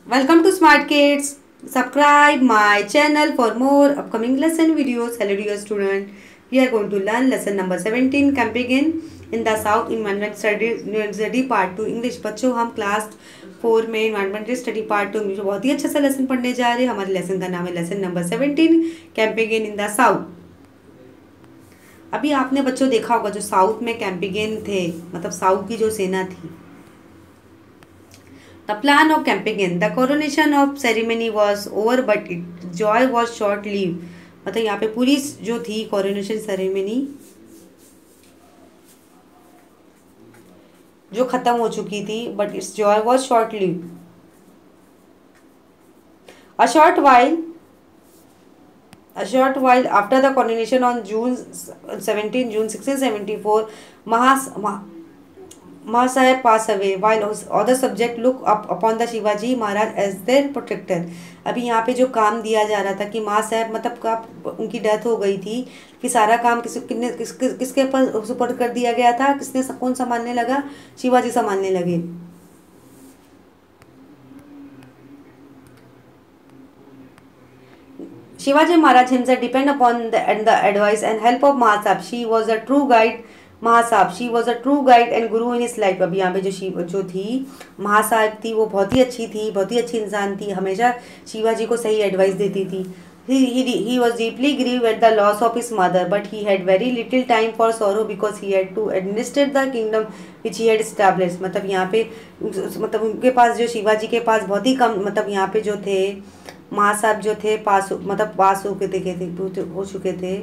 Welcome to Smart Kids. Subscribe my channel for more upcoming lesson videos. Hello dear student. We are going to learn lesson number 17 camping in the South Environment Study Part 2 English। बच्चों हम class 4 में environmental study part 2 English बहुत ही अच्छा सा lesson पढ़ने जा रहे हैं। हमारे लेसन का नाम है lesson number 17 camping in the south. अभी आपने बच्चों देखा होगा जो साउथ में कैंपिंग थे, मतलब साउथ की जो सेना थी। The plan of camping, the coronation of ceremony was over, but its joy was short-lived। मतलब यहाँ पे पूरी जो थी coronation ceremony जो खत्म हो चुकी थी, but its joy was short-lived। A short while after the coronation on June 1674, Mahasaheb passed away, while other subjects look up upon the Shivaji Maharaj as their protector। अभी यहाँ पे जो काम दिया जा रहा था कि महासाहेब मतलब का उनकी डेथ हो गई थी, फिर सारा काम किसके ऊपर सुपुर्द कर दिया गया था। किसने कौन संभालने लगा? शिवाजी संभालने लगे। Shivaji Maharaj himself depend upon the advice and help of Mahasaheb। She was a true guide। Mahasaheb she was a true guide and guru in his life. अभी यहाँ पे जो थी महासाहब थी वो बहुत ही अच्छी थी, बहुत ही अच्छी इंसान थी, हमेशा शिवाजी को सही एडवाइस देती थी। He was deeply grieved at the loss of his mother, but he had very little time for sorrow because he had to administer the kingdom which he had established। मतलब यहाँ पे मतलब उनके पास जो शिवाजी के पास बहुत ही कम मतलब यहाँ पे जो थे महासाहब जो थे पास हो चुके थे।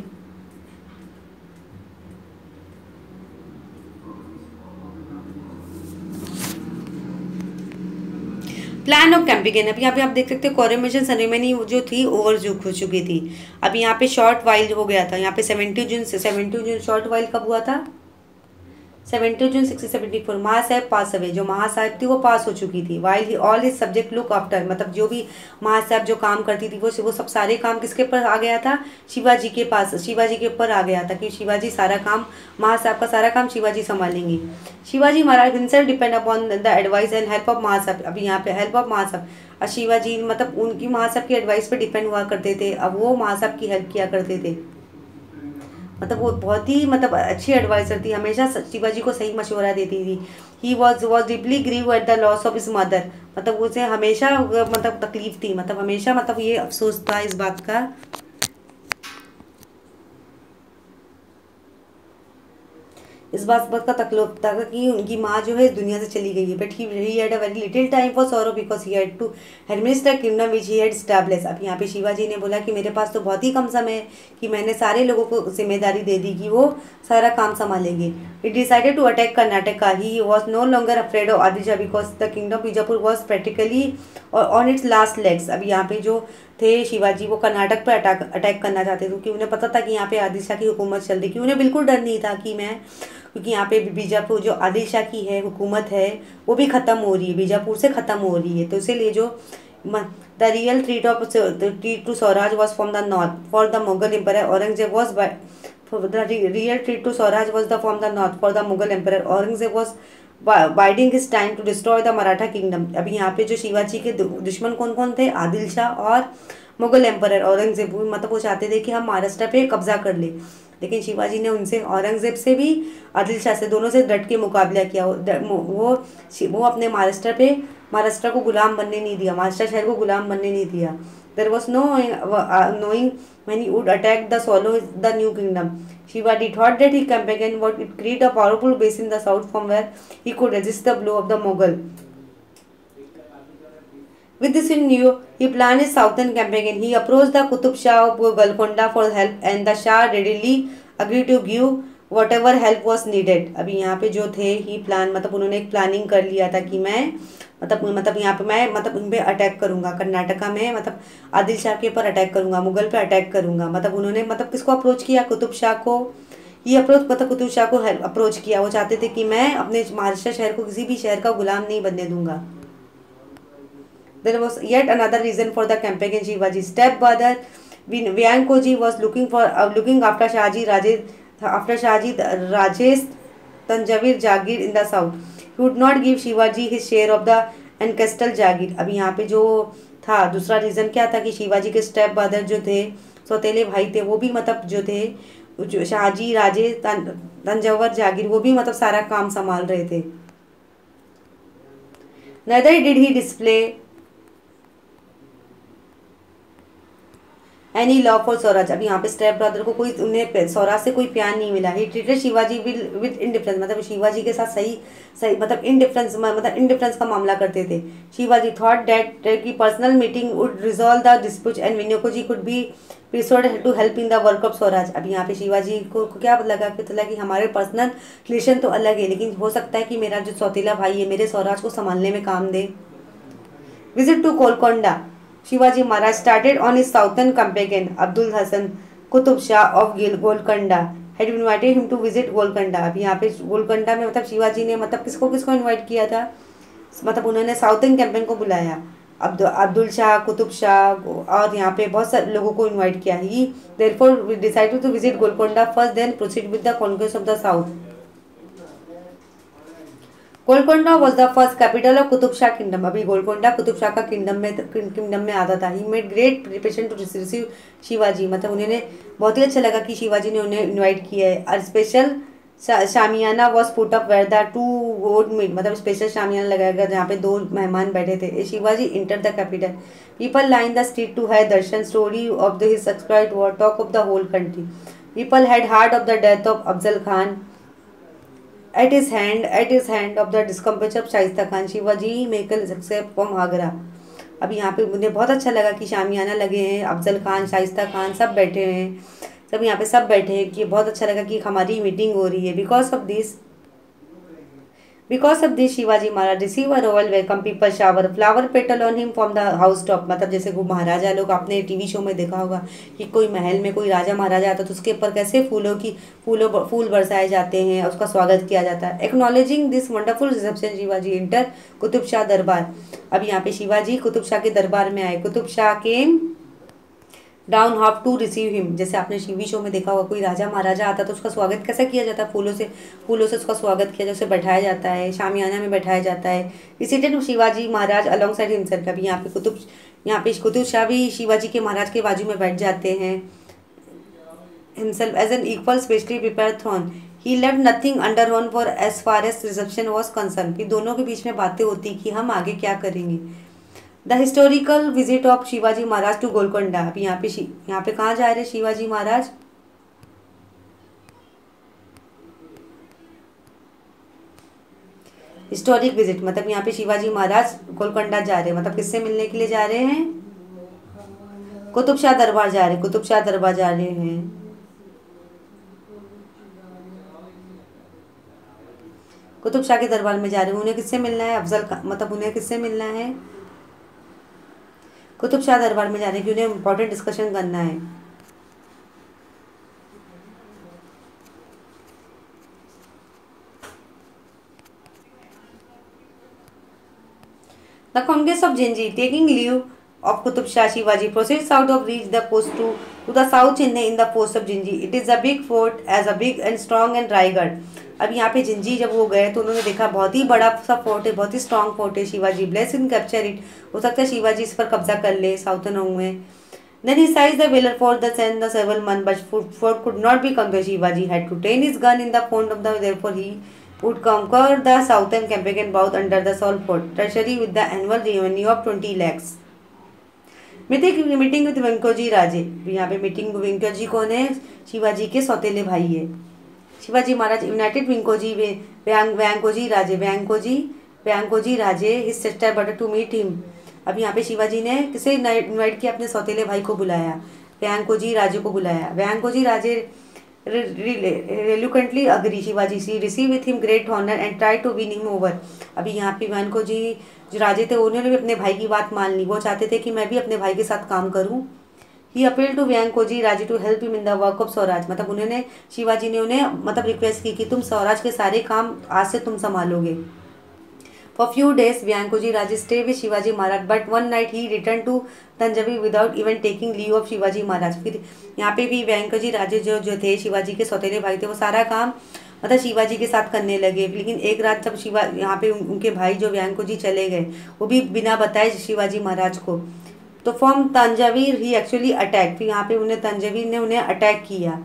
प्लान ऑफ कैंपिंग, अभी यहाँ पे आप देख सकते हैं कोरोनेशन सेरेमनी जो थी ओवर हो चुकी थी। अभी यहाँ पे शॉर्ट वाइल हो गया था। यहाँ पे 17 जून शॉर्ट वाइल कब हुआ था? 17 जून 1674 महासाहेब पास अवे। जो महासाहेब थी वो पास हो चुकी थी। While all his subject look after, मतलब जो भी महासाहेब जो काम करती थी वो सब सारे काम किसके ऊपर आ गया था? शिवाजी के पास, शिवाजी के ऊपर आ गया था कि शिवाजी सारा काम, महासाहेब का सारा काम शिवाजी संभालेंगे। Shivaji Maharaj himself depend upon the advice and help of Mahasaheb. अभी यहाँ पे हेल्प ऑफ महासाहेब, शिवाजी मतलब उनकी महासाहेब की एडवाइस पे डिपेंड हुआ करते थे। अब वो महासाहेब की हेल्प किया करते थे। मतलब वो बहुत ही मतलब अच्छी एडवाइजर थी, हमेशा शिवाजी को सही मशवरा देती थी। He was deeply grieve at the loss of his mother. मतलब उसे हमेशा मतलब तकलीफ थी, मतलब हमेशा मतलब ये अफसोस था इस बात का का तकलीफ था कि उनकी माँ जो है इस दुनिया से चली गई है। But he had a very little time for sorrow because he had to administer kingdom which he had establish. अब यहाँ पे शिवाजी ने बोला कि मेरे पास तो बहुत ही कम समय है कि मैंने सारे लोगों को जिम्मेदारी दे दी कि वो सारा काम संभालेंगे। He decided to attack Karnataka. He was no longer afraid of Adilshah because the kingdom Bijapur was practically on its last legs. अभी यहाँ पे जो थे शिवाजी वो कर्नाटक पर अटैक करना चाहते थे क्योंकि उन्हें पता था कि यहाँ पे आदिल शाह की हुकूमत चल रही, कि उन्हें बिल्कुल डर नहीं था कि मैं, क्योंकि यहाँ पे बीजापुर जो आदिल शाह की है हुकूमत है वो भी ख़त्म हो रही है, बीजापुर से ख़त्म हो रही है। तो इसीलिए जो the real threat to Swaraj was from the north for the Mughal emperor Aurangzeb was the real threat to Swaraj was from the north for the Mughal emperor Aurangzeb was biding his time to destroy the Maratha kingdom। अभी यहाँ पे जो शिवाजी के दुश्मन कौन कौन थे? आदिल शाह और मुगल एम्पर औरंगजेब। मतलब वो चाहते थे कि हम महाराष्ट्र पे कब्जा कर ले, लेकिन शिवाजी ने उनसे औरंगजेब से भी आदिल शाह से दोनों से डट के मुकाबला किया। वो अपने महाराष्ट्र को गुलाम बनने नहीं दिया, महाराष्ट्र शहर को गुलाम बनने नहीं दिया। There was no knowing when he would attack the swallow the new kingdom। Shivaji thought that he campaign would create a powerful base in the south from where he could resist the blow of the Mughal। With this in view, he planned his southern campaign। He approached the Qutub Shah of Golconda for help and the Shah readily agreed to give whatever help was needed। अभी यहाँ पे जो थे ही plan मतलब उन्होंने एक planning कर लिया था कि मैं मतलब यहाँ पे मैं मतलब उन पर अटैक करूँगा, कर्नाटका में मतलब आदिल शाह के ऊपर अटैक करूँगा, मुगल पे अटैक करूँगा। मतलब उन्होंने मतलब किसको अप्रोच किया? कुतुब शाह को। ये कुतुब शाह को अप्रोच किया। वो चाहते थे कि मैं अपने महाराष्ट्र शहर को किसी भी शहर का गुलाम नहीं बनने दूंगा। There was yet another reason for the campaign। Shivaji's stepbrother Vyankoji was looking after Shahji Rajesh Tanjavir Jagir in the south। He would not give Shivaji his share of the and castle jagir. अभी यहाँ पे जो था दूसरा reason क्या था कि शिवाजी के स्टेप ब्रदर जो थे, सौतेले भाई थे, वो भी मतलब जो थे, जो शाहजी राजे तंजौर जागीर, वो भी मतलब सारा काम संभाल रहे थे। Neither did he display any love for Swaraj. अब यहाँ पे स्टेप ब्रदर को कोई, उन्हें स्वराज से कोई प्यार नहीं मिला। He treated Shivaji with indifference, मतलब शिवाजी के साथ सही सही मतलब इनडिफरेंस, मतलब इनडिफरेंस का मामला करते थे। शिवाजी थॉट दैट की personal meeting would resolve the dispute and Venkoji could be persuaded to help in the work of Swaraj. अब यहाँ पे शिवाजी को क्या लगा कि हमारे पर्सनल रिलेशन तो अलग है, लेकिन हो सकता है कि मेरा जो सौतेला भाई है मेरे स्वराज को संभालने में काम दे। Visit to Golconda. Shivaji Maharaj started on his southern campaign. Abdul Hassan Qutub Shah of Golconda had invited him to visit Golconda. अभी यहाँ पे गोलकोंडा में मतलब शिवाजी ने मतलब किसको किसको इनवाइट किया था, मतलब उन्होंने साउथर्न कैंपेन को बुलाया। अब्दुल शाह, कुतुब शाह और यहाँ पे बहुत सारे लोगों को इनवाइट किया। He therefore decided to visit Golconda first, then proceed with the conquest of the south. Golconda was the first capital of Qutub Shah kingdom. अभी गोलकोंडा कुतुब शाह का किंगडम में आता था। He made great preparation to receive Shivaji, मतलब उन्हें बहुत ही अच्छा लगा कि शिवाजी ने उन्हें इनवाइट किया है। और special shamiana was put up where the two would meet, मतलब स्पेशल शामियाना लगाया गया जहाँ पे दो मेहमान बैठे थे। Shivaji enter the capital, people line the street to have darshan, story of the his exploit war, talk of the whole country. People had heard of the death of Afzal Khan at his hand of the discomfiture of Shaista Khan. Shivaji मेकल एक्सेप्ट from Agra. अब यहाँ पे मुझे बहुत अच्छा लगा कि शामियाना लगे हैं, अफजल खान, शाइस्ता खान सब बैठे हैं, सब यहाँ पे सब बैठे हैं, कि बहुत अच्छा लगा कि हमारी मीटिंग हो रही है। Because of this, Shivaji Maharaj receive a royal welcome, people shower flower petal on him from the house top. मतलब जैसे वो महाराजा लोग, आपने टीवी शो में देखा होगा कि कोई महल में कोई राजा महाराजा आता तो उसके ऊपर कैसे फूल बरसाए जाते हैं, उसका स्वागत किया जाता है। Acknowledging this wonderful reception, Shivaji inter Qutub Shah दरबार। अब यहाँ पे शिवाजी कुतुब शाह के दरबार में आए। Qutub Shah came down half to receive him. जैसे आपने टीवी शो में देखा होगा कोई राजा महाराजा आता तो उसका स्वागत कैसा किया जाता है, फूलों से उसका स्वागत किया जाता है, उसे बैठाया जाता है, शामियाना में बैठाया जाता है। Visited Shivaji Maharaj along side himself. अभी यहाँ पे कुतुब शाह भी शिवाजी के महाराज के बाजू में बैठ जाते हैं। Himself as an equal specially prepare throne, he left nothing undone for as far as reception was concern. फिर दोनों के बीच में बातें होती कि हम आगे क्या करेंगे। The historical visit of Shivaji Maharaj to Golconda. अभी यहाँ पे कहाँ जा रहे हैं शिवाजी महाराज, हिस्टोरिक विजिट, मतलब यहाँ पे शिवाजी महाराज गोलकोंडा जा रहे हैं, मतलब किससे मिलने के लिए जा रहे हैं, कुतुब शाह दरबार जा रहे हैं, कुतुब शाह दरबार जा रहे हैं। कुतुब शाह के दरबार में जा रहे हैं, उन्हें किससे मिलना है, मतलब उन्हें किससे मिलना है, कुतुब शाह दरबार में जाने की उन्हें इंपॉर्टेंट डिस्कशन करना है। The congress of Jinji taking leave of Qutub Shah, Shivaji proceeds out of reach the coast to the south Chennai in the post of Jinji. It is a big fort as a big and strong and Raigad. अब यहाँ पे जिंजी जब वो गए तो उन्होंने देखा बहुत ही बड़ा सा फोर्ट है, बहुत ही स्ट्रॉन्ग फोर्ट है। Shivaji bless in capture it, हो सकता है शिवाजी इस पर कब्जा कर ले साउथर्न में। Then he seized the valor for the send the several months, but fort could not be conquered. Shivaji had to train his gun in the front of the, therefore he would conquer the southern campaign both under the Salt Fort treasury with the annual revenue of 20 lakhs. Meeting with Venkoji Raje. यहाँ पे meeting Venkoji कौन है, शिवाजी के सौतेले भाई है। Shivaji Maharaj invited Venkoji Raje his sister but to meet him. अब यहाँ पे शिवाजी ने किसे इनवाइट किया, अपने सौतेले भाई को बुलाया, वेंकोजी राजे को बुलाया। Venkoji Raje reluctantly agree. Shivaji see receive with him great honour and try to win him over. अभी यहाँ पे वेंकोजी जो राजे थे उन्होंने भी अपने भाई की बात मान ली, वो चाहते थे कि मैं भी अपने भाई के साथ काम करूं। He appeal to Venkoji Raje to help him in the work of Swaraj, मतलब उन्होंने शिवाजी ने उन्हें मतलब रिक्वेस्ट की कि तुम स्वराज के सारे काम आज से तुम संभालोगे। For few days Venkoji Raje stay with Shivaji Maharaj, but one night he return to Thanjavur without even taking leave of Shivaji Maharaj. फिर यहाँ पे भी वेंकोजी राजे जो थे शिवाजी के सौतेले भाई थे, वो सारा काम मतलब शिवाजी के साथ करने लगे। लेकिन एक रात जब शिवा यहाँ पे उनके भाई जो व्यंको जी चले गए, वो भी बिना बताए शिवाजी महाराज को, तो फ्रॉम तंजावीर ही एक्चुअली अटैक, फिर यहाँ पे उन्हें तंजावीर ने उन्हें अटैक किया।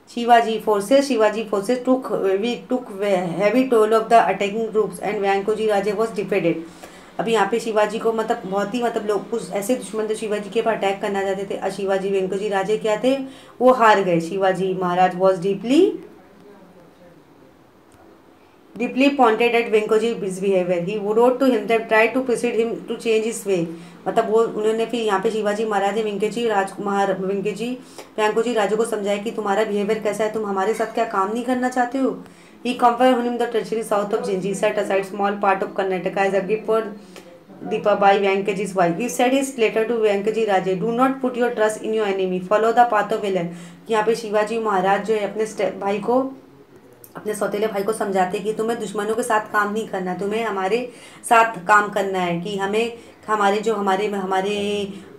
Shivaji forces took heavy toll of the attacking groups and Vyankoji Raje was defeated. अभी यहाँ पे शिवाजी को मतलब बहुत ही मतलब लोग कुछ ऐसे दुश्मन थे शिवाजी के ऊपर अटैक करना चाहते थे, और शिवाजी व्यंकोजी राजे क्या थे, वो हार गए। Shivaji Maharaj was deeply pointed at Venkoji's behavior. He wrote to him that tried to persuade him to change his way. मतलब वो उन्होंने फिर यहाँ पे शिवाजी महाराज ने व्यंकोजी राजे को समझाया कि तुम्हारा बिहेवियर कैसा है, तुम हमारे साथ क्या काम नहीं करना चाहते हो। He compared him the treachery south of Jinji, set aside small part of Karnataka as a gift for Deepabai, Venkoji's wife. He said his letter to Venkoji Raje, do not put your trust in your enemy, follow the path of villain. यहाँ पे शिवाजी महाराज जो है अपने सौतेले भाई को समझाते कि तुम्हें दुश्मनों के साथ काम नहीं करना, तुम्हें हमारे साथ काम करना है। कि हमें हमारे जो हमारे हमारे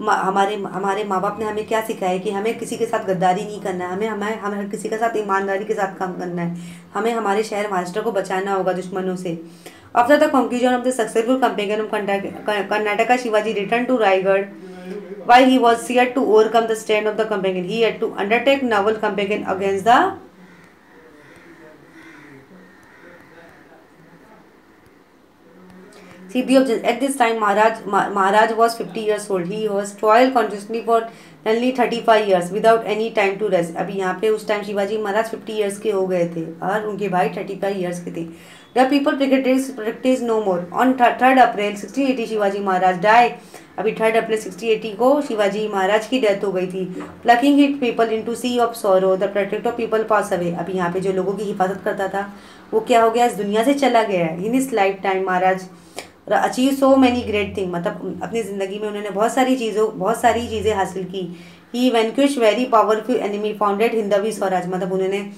हमारे हमारे माँ बाप ने हमें क्या सिखाया है कि हमें किसी के साथ गद्दारी नहीं करना है, हमें हर किसी के साथ ईमानदारी के साथ काम करना है, हमें हमारे शहर महाराष्ट्र को बचाना होगा दुश्मनों से। After the conclusion of the successful campaign of Karnataka, Shivaji return to Raigad. While he was yet to overcome the strength of the campaign, he had to undertake naval campaign against the Siddhi of Jinn. At this time, Maharaj was 50 years old. He was toiled continuously for nearly 35 years without any time to rest. अभी यहाँ पे उस time Shivaji Maharaj 50 years के हो गए थे और उनके भाई 35 years के थे. The people practice no more. On 3rd April 1680 Shivaji Maharaj die. अभी 3rd अप्रैल 1680 को शिवाजी महाराज की डेथ हो गई थी. Plucking his people into sea of sorrow, the protector of people pass away. अभी यहाँ पे जो लोगों की हिफाजत करता था वो क्या हो गया, इस दुनिया से चला गया है. In his lifetime Maharaj achieve so many great thing, मतलब अपनी ज़िंदगी में उन्होंने बहुत सारी चीज़ें हासिल की. He vanquish very powerful enemy, founded Hindavi Swaraj, मतलब उन्होंने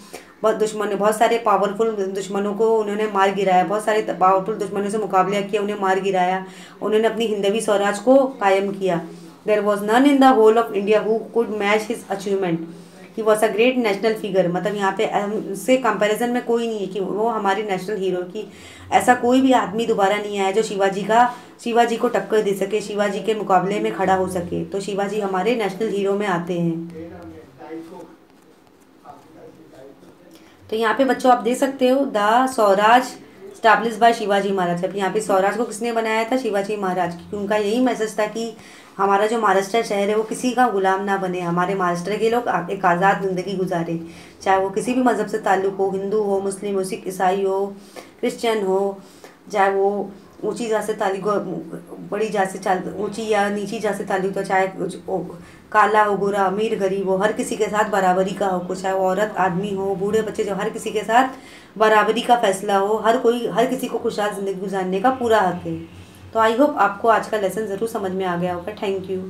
बहुत सारे पावरफुल दुश्मनों को उन्होंने मार गिराया, बहुत सारे पावरफुल दुश्मनों से मुकाबला किया, उन्हें मार गिराया, उन्होंने अपनी हिंदवी स्वराज को कायम किया. There was none in the whole of India who could match his achievement. He was a great national figure, मतलब यहाँ पे उससे कंपैरिजन में कोई नहीं है कि वो हमारे नेशनल हीरो की, ऐसा कोई भी आदमी दोबारा नहीं आया जो शिवाजी को टक्कर दे सके, शिवाजी के मुकाबले में खड़ा हो सके. तो शिवाजी हमारे नेशनल हीरो में आते हैं. तो यहाँ पे बच्चों आप देख सकते हो the Swaraj established by Shivaji Maharaj. अब यहाँ पे स्वराज को किसने बनाया था, शिवाजी महाराज, क्योंकि उनका यही मैसेज था कि हमारा जो महाराष्ट्र शहर है वो किसी का गुलाम ना बने, हमारे महाराष्ट्र के लोग एक आज़ाद ज़िंदगी गुजारे, चाहे वो किसी भी मज़हब से ताल्लुक़ हो, हिंदू हो, मुस्लिम हो, सिख ईसाई हो, क्रिश्चियन हो, चाहे वो ऊंची जात से ताल्लुक़ हो, बड़ी जात से ऊंची या नीची जात से ताल्लुक़ हो, चाहे काला हो, गोरा, अमीर, गरीब हो, हर किसी के साथ बराबरी का हो, चाहे वो औरत आदमी हो, बूढ़े बच्चे, जो हर किसी के साथ बराबरी का फैसला हो, हर किसी को खुशहाल ज़िंदगी गुजारने का पूरा हक है. तो आई होप आपको आज का लेसन ज़रूर समझ में आ गया होगा. Thank you.